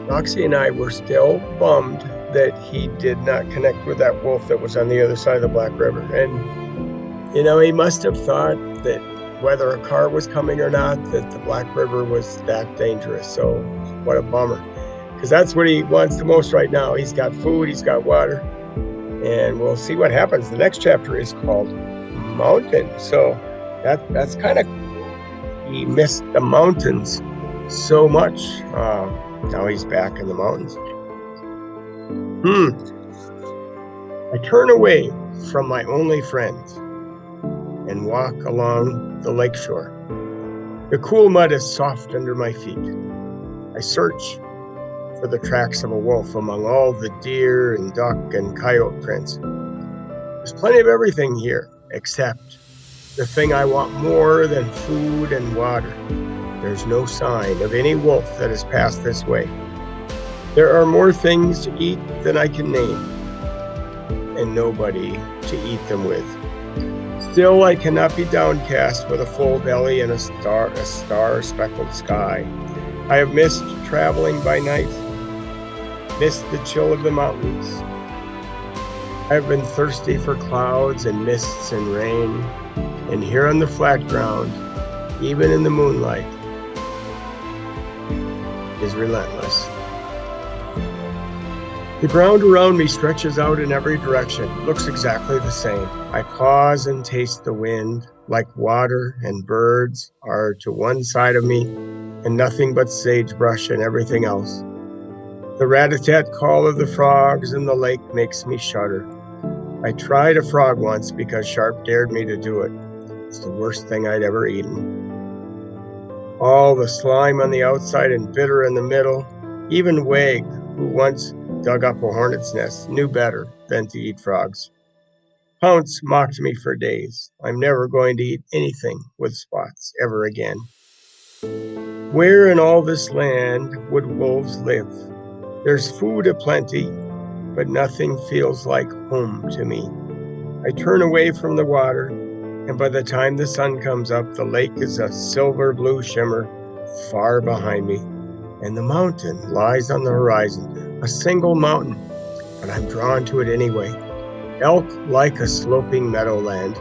Roxy and I were still bummed that he did not connect with that wolf that was on the other side of the Black River. And he must have thought that whether a car was coming or not, that the Black River was that dangerous. So what a bummer, because that's what he wants the most right now. He's got food, he's got water, and we'll see what happens. The next chapter is called Mountain. So that's kind of cool. He missed the mountains so much. Now he's back in the mountains. I turn away from my only friends and walk along the lakeshore. The cool mud is soft under my feet. I search for the tracks of a wolf among all the deer and duck and coyote prints. There's plenty of everything here, except the thing I want more than food and water. There's no sign of any wolf that has passed this way. There are more things to eat than I can name, and nobody to eat them with. Still, I cannot be downcast with a full belly and a star-speckled sky. I have missed traveling by night, missed the chill of the mountains. I have been thirsty for clouds and mists and rain, and here on the flat ground, even in the moonlight, is relentless. The ground around me stretches out in every direction, looks exactly the same. I pause and taste the wind, like water and birds are to one side of me, and nothing but sagebrush and everything else. The rat-a-tat call of the frogs in the lake makes me shudder. I tried a frog once because Sharp dared me to do it. It's the worst thing I'd ever eaten. All the slime on the outside and bitter in the middle. Even Wag, who once dug up a hornet's nest, knew better than to eat frogs. Pounce mocked me for days. I'm never going to eat anything with spots ever again. Where in all this land would wolves live? There's food aplenty, but nothing feels like home to me. I turn away from the water, and by the time the sun comes up, the lake is a silver blue shimmer far behind me, and the mountain lies on the horizon. A single mountain, but I'm drawn to it anyway. Elk like a sloping meadowland.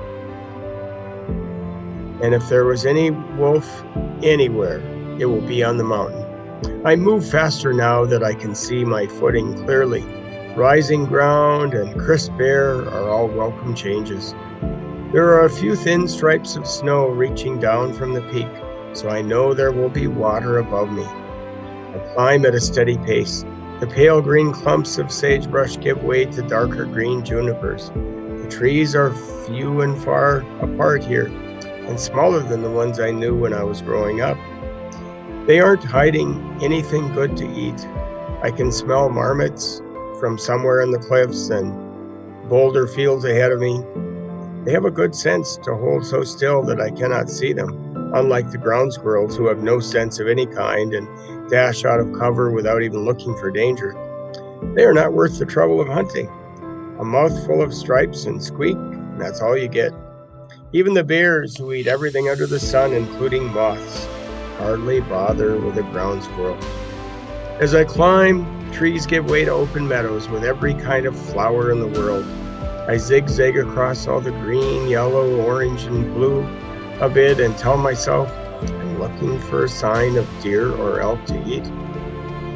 And if there was any wolf anywhere, it will be on the mountain. I move faster now that I can see my footing clearly. Rising ground and crisp air are all welcome changes. There are a few thin stripes of snow reaching down from the peak, so I know there will be water above me. I climb at a steady pace. The pale green clumps of sagebrush give way to darker green junipers. The trees are few and far apart here, and smaller than the ones I knew when I was growing up. They aren't hiding anything good to eat. I can smell marmots from somewhere in the cliffs and boulder fields ahead of me. They have a good sense to hold so still that I cannot see them, unlike the ground squirrels who have no sense of any kind and dash out of cover without even looking for danger. They are not worth the trouble of hunting. A mouthful of stripes and squeak, and that's all you get. Even the bears, who eat everything under the sun, including moths, hardly bother with a ground squirrel. As I climb, trees give way to open meadows with every kind of flower in the world. I zigzag across all the green, yellow, orange, and blue a bit and tell myself I'm looking for a sign of deer or elk to eat.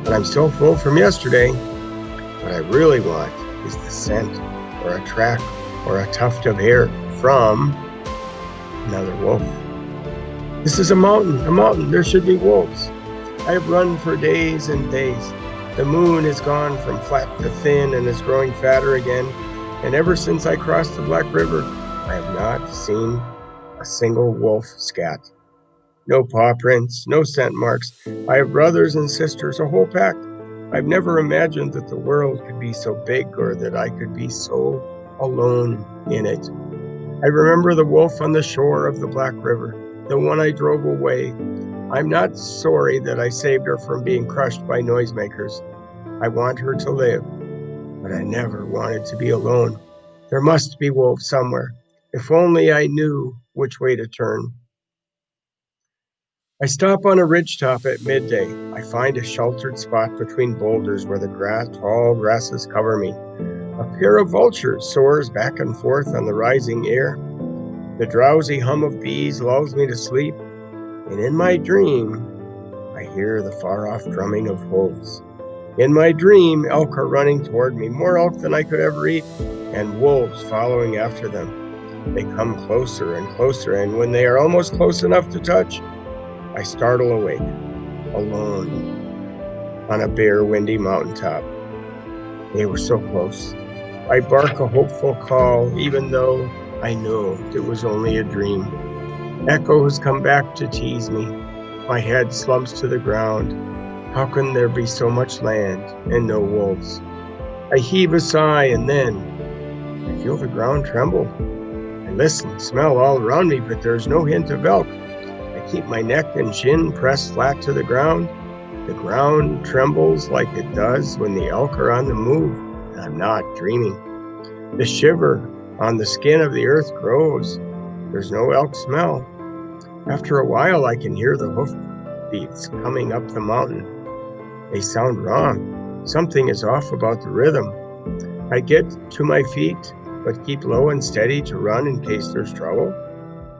But I'm still full from yesterday. What I really want is the scent or a track or a tuft of hair from another wolf. This is a mountain. There should be wolves. I have run for days and days. The moon has gone from flat to thin and is growing fatter again. And ever since I crossed the Black River, I have not seen a single wolf scat. No paw prints, no scent marks. I have brothers and sisters, a whole pack. I've never imagined that the world could be so big or that I could be so alone in it. I remember the wolf on the shore of the Black River, the one I drove away. I'm not sorry that I saved her from being crushed by noisemakers. I want her to live, but I never wanted to be alone. There must be wolves somewhere. If only I knew which way to turn. I stop on a ridgetop at midday. I find a sheltered spot between boulders where the tall grasses cover me. A pair of vultures soars back and forth on the rising air. The drowsy hum of bees lulls me to sleep, and in my dream, I hear the far-off drumming of wolves. In my dream, elk are running toward me, more elk than I could ever eat, and wolves following after them. They come closer and closer, and when they are almost close enough to touch, I startle awake, alone, on a bare, windy mountaintop. They were so close. I bark a hopeful call, even though I know it was only a dream. Echoes come back to tease me. My head slumps to the ground. How can there be so much land and no wolves? I heave a sigh, and then I feel the ground tremble. I listen, smell all around me, but there's no hint of elk. I keep my neck and chin pressed flat to the ground. The ground trembles like it does when the elk are on the move, and I'm not dreaming. The shiver on the skin of the earth grows. There's no elk smell. After a while, I can hear the hoof beats coming up the mountain. They sound wrong. Something is off about the rhythm. I get to my feet, but keep low and steady to run in case there's trouble.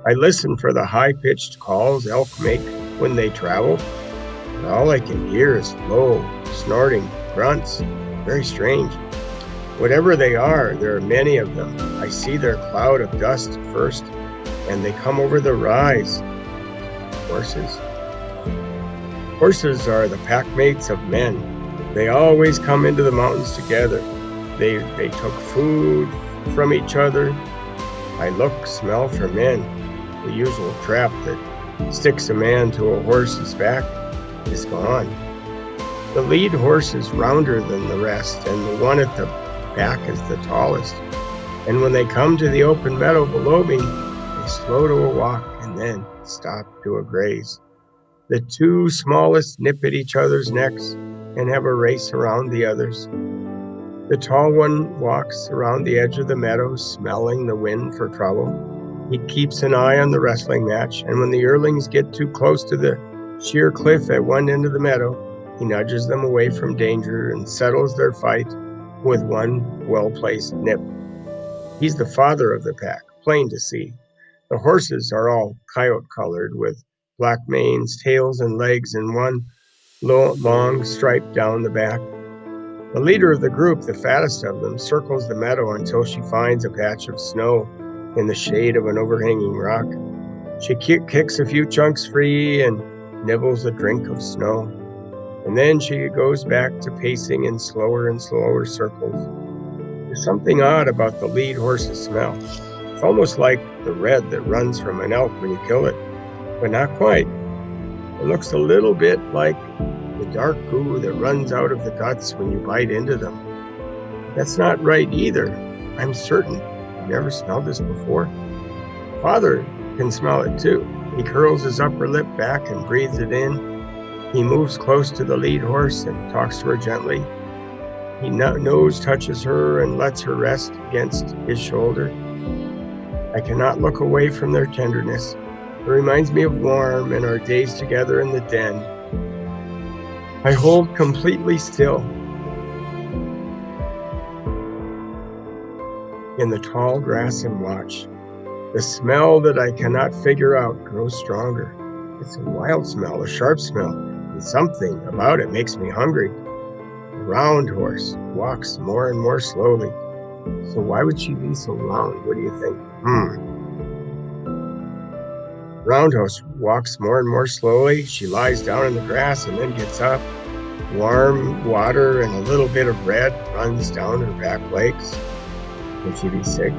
I listen for the high-pitched calls elk make when they travel, but all I can hear is low, snorting grunts. Very strange. Whatever they are, there are many of them. I see their cloud of dust first, and they come over the rise. Horses. Horses are the pack mates of men. They always come into the mountains together. They took food from each other. I look, smell for men. The usual trap that sticks a man to a horse's back is gone. The lead horse is rounder than the rest, and the one at the back is the tallest. And when they come to the open meadow below me, they slow to a walk and then stop to a graze. The two smallest nip at each other's necks and have a race around the others. The tall one walks around the edge of the meadow, smelling the wind for trouble. He keeps an eye on the wrestling match, and when the yearlings get too close to the sheer cliff at one end of the meadow, he nudges them away from danger and settles their fight with one well-placed nip. He's the father of the pack, plain to see. The horses are all coyote-colored, with black manes, tails, and legs, and one long stripe down the back. The leader of the group, the fattest of them, circles the meadow until she finds a patch of snow in the shade of an overhanging rock. She kicks a few chunks free and nibbles a drink of snow. And then she goes back to pacing in slower and slower circles. There's something odd about the lead horse's smell. It's almost like the red that runs from an elk when you kill it, but not quite. It looks a little bit like the dark goo that runs out of the guts when you bite into them. That's not right either, I'm certain. Have you ever smelled this before? Father can smell it too. He curls his upper lip back and breathes it in. He moves close to the lead horse and talks to her gently. He nose touches her and lets her rest against his shoulder. I cannot look away from their tenderness. It reminds me of Warm and our days together in the den. I hold completely still in the tall grass and watch. The smell that I cannot figure out grows stronger. It's a wild smell, a sharp smell, and something about it makes me hungry. The round horse walks more and more slowly. So why would she be so round? What do you think? Roundhouse walks more and more slowly. She lies down in the grass and then gets up. Warm water and a little bit of red runs down her back legs. Could she be sick?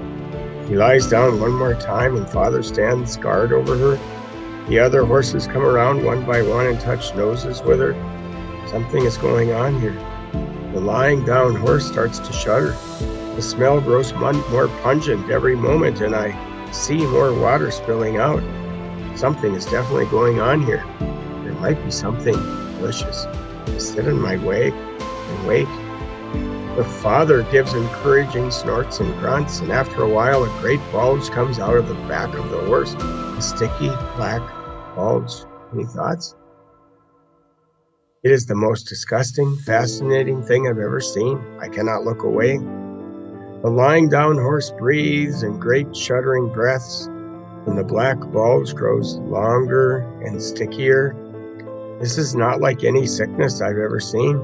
She lies down one more time and Father stands guard over her. The other horses come around one by one and touch noses with her. Something is going on here. The lying down horse starts to shudder. The smell grows more pungent every moment, and I see more water spilling out. Something is definitely going on here. There might be something delicious. I sit in my way and wait. The father gives encouraging snorts and grunts, and after a while a great bulge comes out of the back of the horse. A sticky black bulge. Any thoughts? It is the most disgusting, fascinating thing I've ever seen. I cannot look away. The lying down horse breathes in great shuddering breaths, and the black bulge grows longer and stickier. This is not like any sickness I've ever seen.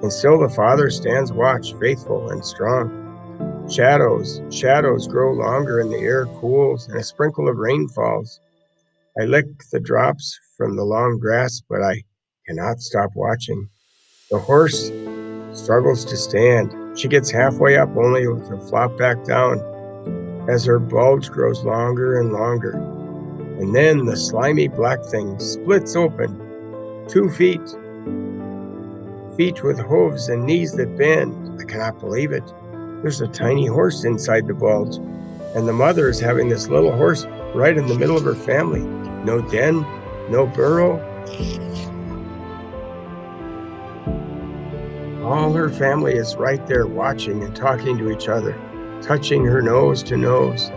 And still the father stands watch, faithful and strong. Shadows grow longer, and the air cools, and a sprinkle of rain falls. I lick the drops from the long grass, but I cannot stop watching. The horse struggles to stand. She gets halfway up only to flop back down as her bulge grows longer and longer. And then the slimy black thing splits open. 2 feet with hooves and knees that bend. I cannot believe it. There's a tiny horse inside the bulge, and the mother is having this little horse right in the middle of her family. No den, no burrow. All her family is right there watching and talking to each other, touching her nose to nose.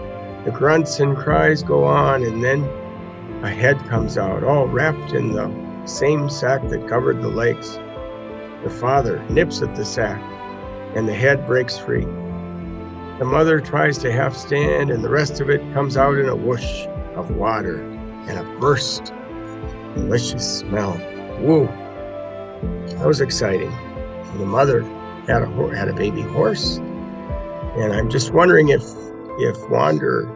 The grunts and cries go on, and then a head comes out, all wrapped in the same sack that covered the legs. The father nips at the sack, and the head breaks free. The mother tries to half stand, and the rest of it comes out in a whoosh of water and a burst of delicious smell. Woo! That was exciting. The mother had a baby horse, and I'm just wondering if Wander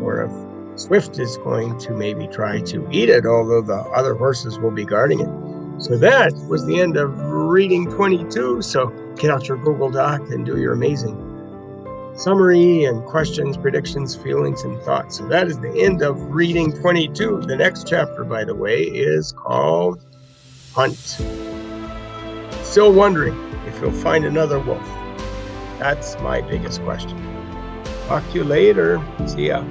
or if Swift is going to maybe try to eat it, although the other horses will be guarding it. So that was the end of reading 22. So get out your Google Doc and do your amazing summary and questions, predictions, feelings, and thoughts. So that is the end of reading 22. The next chapter, by the way, is called Hunt. Still wondering if you'll find another wolf. That's my biggest question. Talk to you later. See ya.